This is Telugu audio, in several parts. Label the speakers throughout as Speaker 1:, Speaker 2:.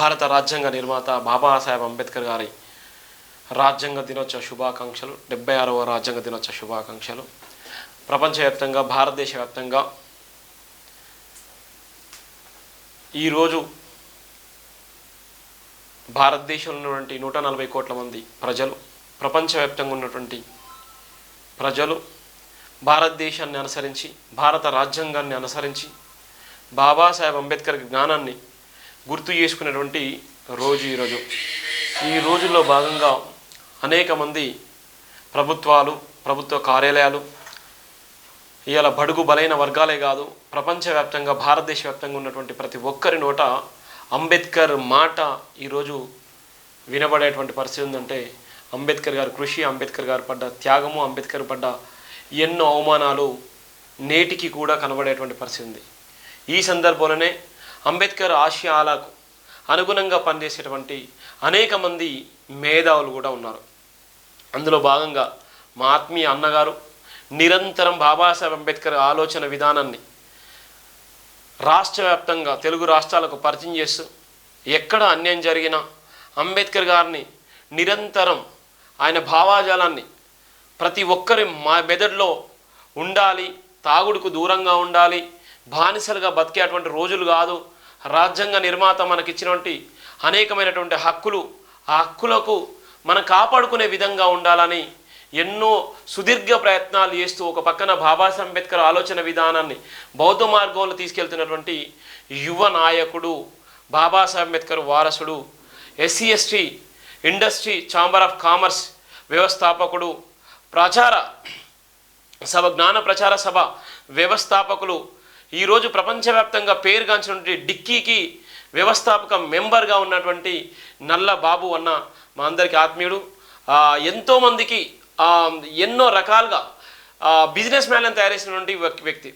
Speaker 1: భారత రాజ్యాంగ నిర్మాత బాబాసాహెబ్ అంబేద్కర్ గారి రాజ్యాంగ దినోత్సవ శుభాకాంక్షలు. 76వ రాజ్యాంగ దినోత్సవ శుభాకాంక్షలు. ప్రపంచవ్యాప్తంగా, భారతదేశ వ్యాప్తంగా ఈరోజు భారతదేశంలో ఉన్నటువంటి 140 కోట్ల మంది ప్రజలు, ప్రపంచవ్యాప్తంగా ఉన్నటువంటి ప్రజలు భారతదేశాన్ని అనుసరించి, భారత రాజ్యాంగాన్ని అనుసరించి బాబాసాహెబ్ అంబేద్కర్ జ్ఞానాన్ని గుర్తు చేసుకునేటువంటి రోజు ఈరోజు. ఈ రోజుల్లో భాగంగా అనేక మంది ప్రభుత్వాలు, ప్రభుత్వ కార్యాలయాలు ఇవాళ బడుగు బలైన వర్గాలే కాదు, ప్రపంచవ్యాప్తంగా, భారతదేశ వ్యాప్తంగా ఉన్నటువంటి ప్రతి ఒక్కరి నోట అంబేద్కర్ మాట ఈరోజు వినబడేటువంటి పరిస్థితి ఉందంటే అంబేద్కర్ గారి కృషి, అంబేద్కర్ గారు పడ్డ త్యాగము, అంబేద్కర్ పడ్డ ఎన్నో అవమానాలు నేటికి కూడా కనబడేటువంటి పరిస్థితి ఉంది. ఈ సందర్భంలోనే అంబేద్కర్ ఆశయాలకు అనుగుణంగా పనిచేసేటువంటి అనేక మంది మేధావులు కూడా ఉన్నారు. అందులో భాగంగా మా ఆత్మీయ అన్నగారు నిరంతరం బాబాసాహెబ్ అంబేద్కర్ ఆలోచన విధానాన్ని రాష్ట్ర వ్యాప్తంగా తెలుగు రాష్ట్రాలకు పరిచయం చేస్తూ, ఎక్కడ అన్యాయం జరిగినా అంబేద్కర్ గారిని నిరంతరం ఆయన భావాజాలాన్ని ప్రతి ఒక్కరి మెదడులో ఉండాలి, తాగుడుకు దూరంగా ఉండాలి, బానిసలుగా బతికేటువంటి రోజులు కాదు, రాజ్యాంగ నిర్మాత మనకిచ్చినటువంటి అనేకమైనటువంటి హక్కులు, ఆ హక్కులకు మనం కాపాడుకునే విధంగా ఉండాలని ఎన్నో సుదీర్ఘ ప్రయత్నాలు చేస్తూ ఒక పక్కన బాబాసాహెబ్ అంబేద్కర్ ఆలోచన విధానాన్ని బౌద్ధ మార్గంలో తీసుకెళ్తున్నటువంటి యువ నాయకుడు, బాబాసాహెబ్ అంబేద్కర్ వారసుడు, SC ST industry chamber of commerce వ్యవస్థాపకుడు, జ్ఞాన ప్రచార సభ వ్యవస్థాపకులు, ఈరోజు ప్రపంచవ్యాప్తంగా పేరుగాంచినటువంటి డిక్కీకి వ్యవస్థాపక మెంబర్గా ఉన్నటువంటి నల్ల బాబు అన్న మా అందరికీ ఆత్మీయుడు. ఎంతోమందికి ఎన్నో రకాలుగా బిజినెస్ మ్యాన్లను తయారు చేసినటువంటి వ్యక్తి.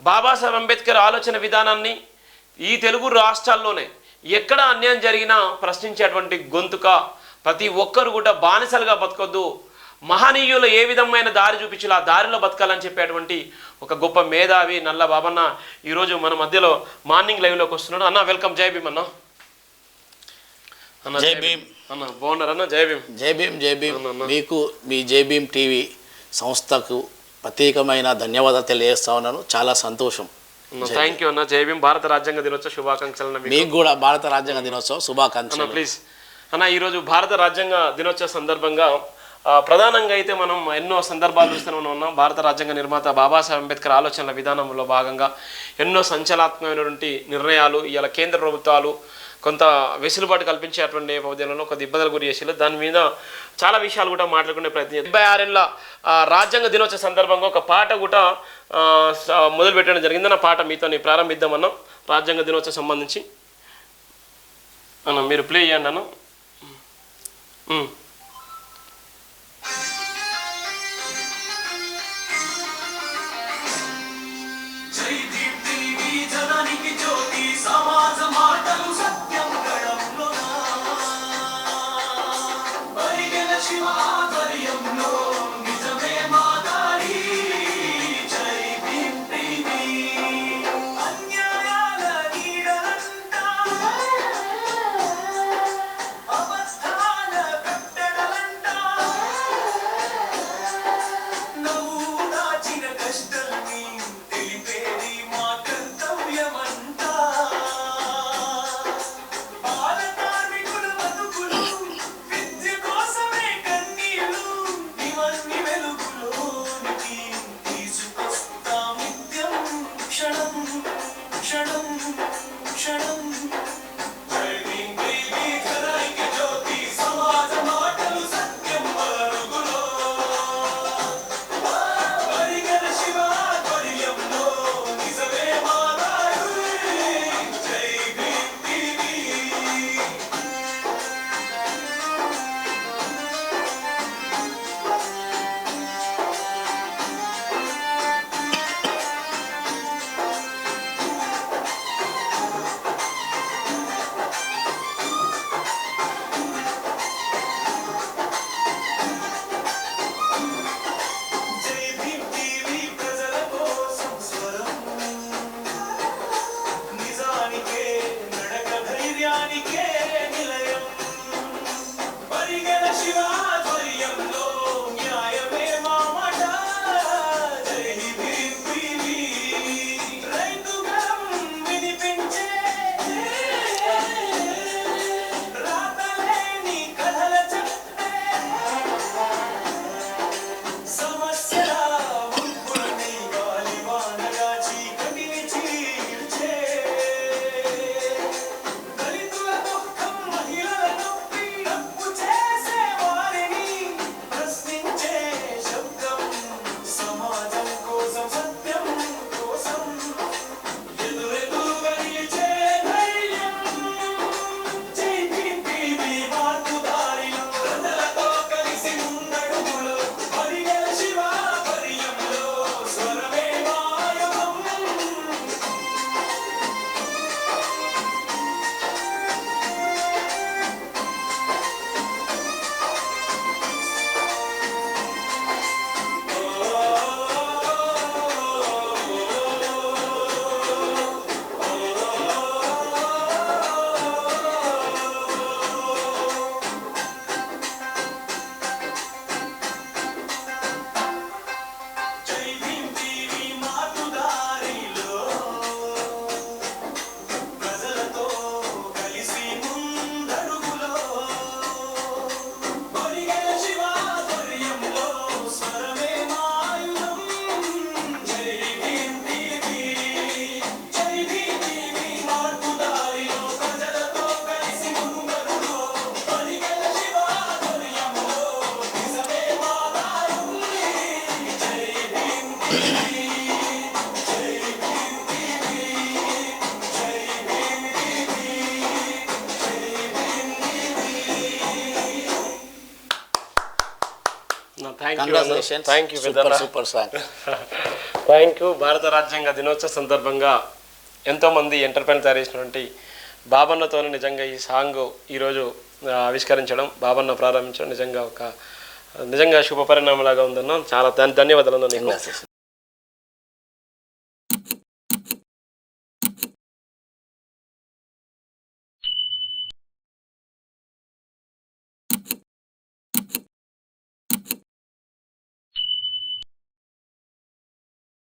Speaker 1: బాబాసాహెబ్ అంబేద్కర్ ఆలోచన విధానాన్ని ఈ తెలుగు రాష్ట్రాల్లోనే ఎక్కడ అన్యాయం జరిగినా ప్రశ్నించేటువంటి గొంతుక, ప్రతి ఒక్కరు కూడా బానిసలుగా బతకొద్దు, మహనీయులు ఏ విధమైన దారి చూపించాలి ఆ దారిలో బతకాలని చెప్పేటువంటి ఒక గొప్ప మేధావి నల్ల బాబన్న ఈరోజు మన మధ్యలో మార్నింగ్ లైవ్లోకి వస్తున్నాడు. అన్న వెల్కమ్. జై భీమ్ అన్న.
Speaker 2: జై భీమ్
Speaker 1: అన్న, బాగున్నారు అన్న? జై భీమ్.
Speaker 2: జై భీమ్. జై భీమ్. మీకు మీ జై భీమ్ టీవీ సంస్థకు ప్రత్యేకమైన ధన్యవాదాలు తెలియజేస్తా ఉన్నాను. చాలా సంతోషం.
Speaker 1: థ్యాంక్ యూ అన్న. జై భీమ్. భారత రాజ్యాంగ దినోత్సవ శుభాకాంక్షలు.
Speaker 2: మీకు కూడా భారత రాజ్యాంగ దినోత్సవం శుభాకాంక్షలు.
Speaker 1: ప్లీజ్ అన్న, ఈరోజు భారత రాజ్యాంగ దినోత్సవ సందర్భంగా ప్రధానంగా అయితే మనం ఎన్నో సందర్భాలు చూస్తూనే ఉన్నాం. భారత రాజ్యాంగ నిర్మాత బాబాసాహెబ్ అంబేద్కర్ ఆలోచనల విధానంలో భాగంగా ఎన్నో సంచలనాత్మకమైనటువంటి నిర్ణయాలు ఇవాళ కేంద్ర ప్రభుత్వాలు కొంత వెసులుబాటు కల్పించేటువంటి నేపథ్యంలో కొద్ది ఇబ్బందులు గురి చేసేది. దాని మీద చాలా విషయాలు కూడా మాట్లాడుకునే ప్రయత్నం. 76 ఏళ్ళ రాజ్యాంగ దినోత్సవ సందర్భంగా ఒక పాట కూడా మొదలు పెట్టడం జరిగింది. ఆ పాట మీతో ప్రారంభిద్దామన్నా. రాజ్యాంగ దినోత్సవం సంబంధించి అన్న మీరు ప్లే చేయండి అన్న.
Speaker 2: Congratulations,
Speaker 1: thank you
Speaker 2: super super song.
Speaker 1: Thank you. భారత రాజ్యాంగ దినోత్సవ సందర్భంగా ఎంతోమంది ఎంటర్ప్రైన్ తయారు చేసినటువంటి బాబన్నతో నిజంగా ఈ సాంగ్ ఈరోజు ఆవిష్కరించడం, బాబన్న ప్రారంభించడం నిజంగా నిజంగా శుభ పరిణామంలాగా ఉందన్న. చాలా ధన్యవాదాలు నీకు.